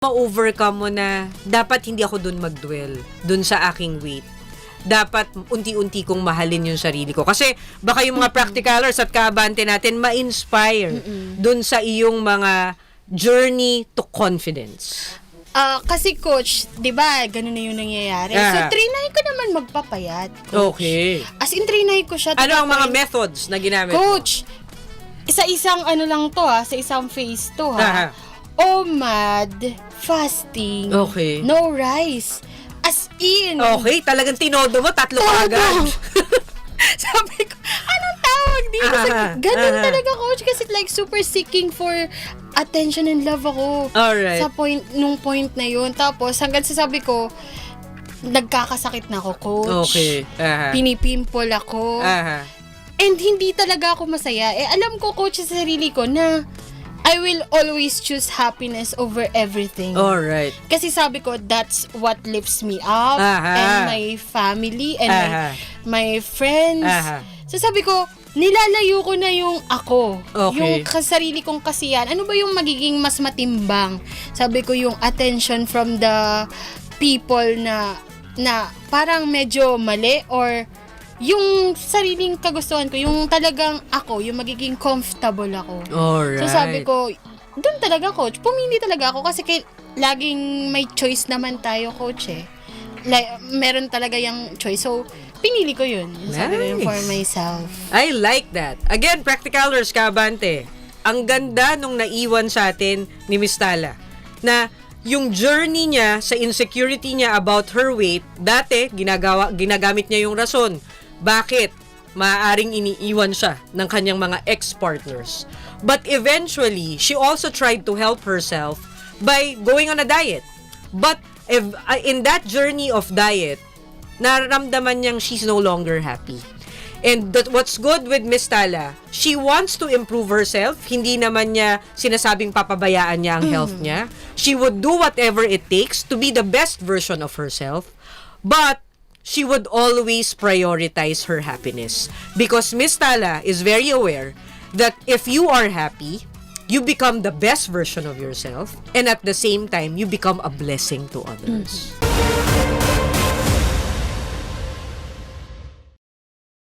ma-overcome mo na dapat hindi ako dun mag-dwell, dun sa aking weight. Dapat unti-unti kong mahalin yung sarili ko. Kasi baka yung mga practicalers at kaabante natin ma-inspire dun sa iyong mga journey to confidence. Kasi coach, 'di ba, ganun na yung nangyayari. So trinay ko naman magpapayat. Coach. Okay. As in trinay ko siya. Ano ang mga methods na ginamit mo? Coach, isa-isang ano lang to sa isang phase to OMAD, fasting, Okay. no rice. As in. Okay, talagang tinodo mo, 3 agad. Sabi ko, anong tawag dito? Ganun talaga, coach, kasi like super seeking for attention and love ako. Alright. Nung point na yun. Tapos, hanggang sasabi ko, nagkakasakit na ako, coach. Okay. Pinipimple ako. And hindi talaga ako masaya. Alam ko, coach, sa sarili ko na I will always choose happiness over everything. Alright. Kasi sabi ko, that's what lifts me up and my family and my friends. So sabi ko, nilalayo ko na yung ako. Okay. Yung sarili kong kasiyan. Ano ba yung magiging mas matimbang? Sabi ko, yung attention from the people na parang medyo mali or yung sariling kagustuhan ko, yung talagang ako, yung magiging comfortable ako. Alright. So sabi ko, doon talaga, coach, pumili talaga ako kasi laging may choice naman tayo, coach Like, meron talaga yung choice. So, pinili ko yun. Sabi ko yun for myself. I like that. Again, practicalers, kaabante. Ang ganda nung naiwan sa atin ni Miss Tala. Na yung journey niya sa insecurity niya about her weight, dati, ginagamit niya yung rason. Bakit maaaring iniiwan siya ng kanyang mga ex-partners? But eventually, she also tried to help herself by going on a diet. But in that journey of diet, nararamdaman niyang she's no longer happy. And what's good with Miss Tala, she wants to improve herself. Hindi naman niya sinasabing papabayaan niya ang health niya. She would do whatever it takes to be the best version of herself. But she would always prioritize her happiness. Because Miss Tala is very aware that if you are happy, you become the best version of yourself. And at the same time, you become a blessing to others.